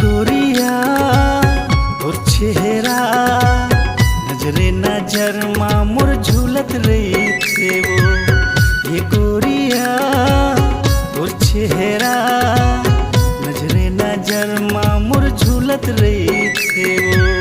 गोरिया तोर चेहरा नजरे नजर माँ मोर झूलत रही थे वो। ये गोरिया तोर चेहरा नजरे नजर माँ मोर झूलत रही थे वो।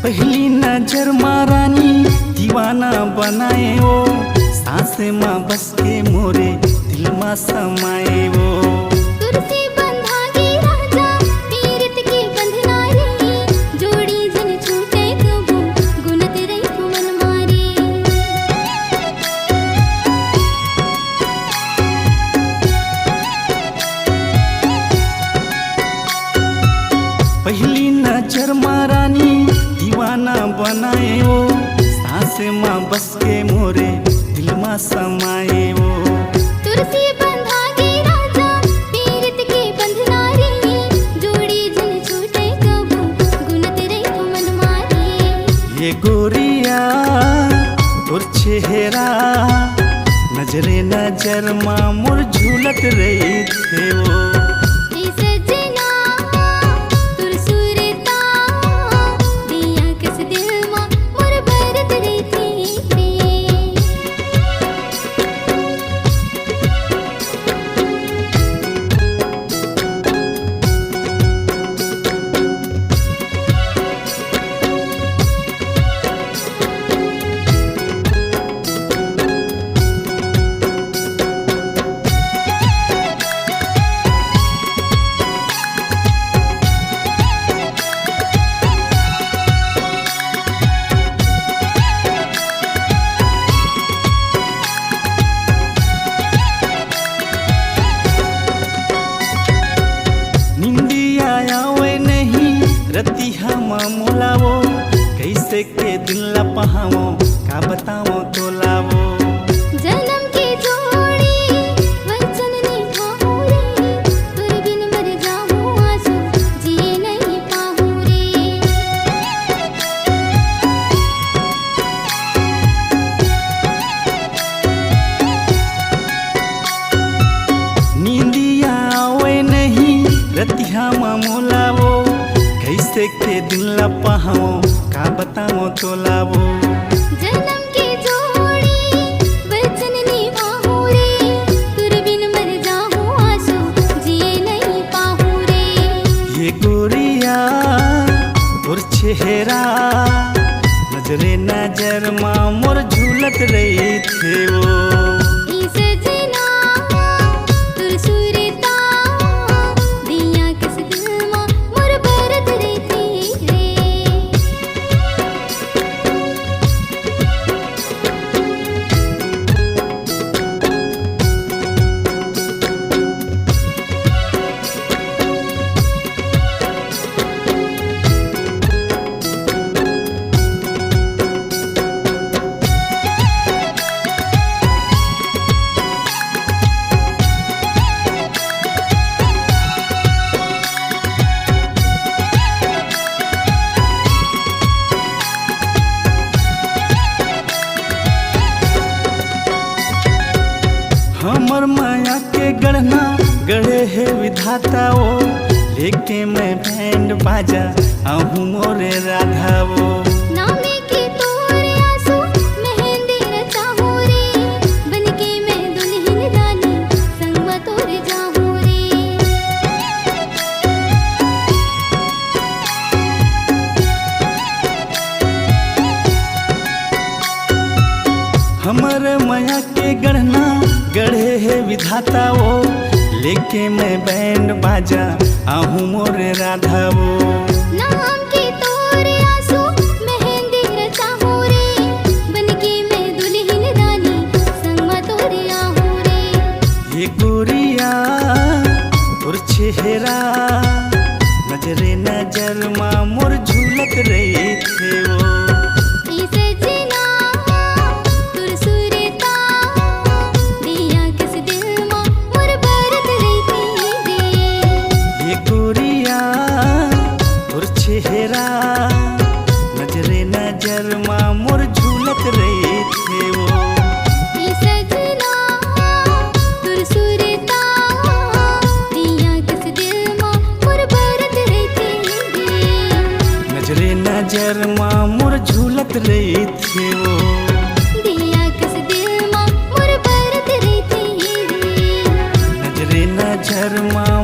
पहली नजर मारानी दीवाना बनाए वो, सांसे माँ बस के मोरे दिल माँ समाए वो। तुरसी बंधागी राजा पीरित की बंधना रे, जोड़ी जन छूटे कबू गुनत रही मन मारी। पहली नजर मारानी दीवाना बनाए वो, सांसे माँ बस के मोरे दिल माँ समाए वो। तुरसी बंधागी राजा पीरित की बंधना रे, जोड़ी जन छूटे कबू गुनत रही मन मारी। ये गोरिया तोर चेहरा नजरे नजर माँ मोर झूलत रही थे वो। रती हम मोलावो कैसे के दिल ला पहावो, का बतावो तो लावो। जन्म की जोड़ी वचन निभाऊं रे, तुर बिन मर जाऊं आंसू जिए नहीं पाऊं रे। नींदिया आवे नहीं रती हम मोलावो, कैसे के दिल ला पहावो, का बतावो तो लावो। जन्म की जोड़ी वचन निभाऊं रे, तुर बिन मर जाऊं आंसू जिए नहीं पाऊं रे। ये गोरिया तोर चेहरा नजरे नजर माँ मोर झूलत रही थे वो। हमर माया के गढ़ना गढ़े है विधाता वो, लेके मैं बैंड बाजा आहूँ मोरे राधा वो। नामे के तोरे आंसू मेहंदी रचाऊं रे, बनके मैं दुल्हन रानी संग में तोरे जाऊं रे। हमर माया के गढ़ना गढ़े है विधाता वो, लेके मैं बैंड बाजा आहूँ मोरे राधा वो। नाम के तोरे आंसू मेहंदी रचाहूँ रे, बनके मैं दुल्हन रानी संगमा तोरे आहूँ रे। ये गोरिया और चेहरा नजरे नजर माँ मोर झूलत रही थे वो। ई सजना तुर सुरता, दिया किस दिल माँ मोर बरत रही थी दे। ये गोरिया और चेहरा नजरे नजर माँ मोर झूलत रही थे वो। ई सजना तुर सुरता, दिया किस दिल माँ मोर बरत रही थी दे। नजरे नजर माँ मोर झूलत रही थे वो। दिया किस दिल माँ मोर बरत रही थी दे। नजरे नजर माँ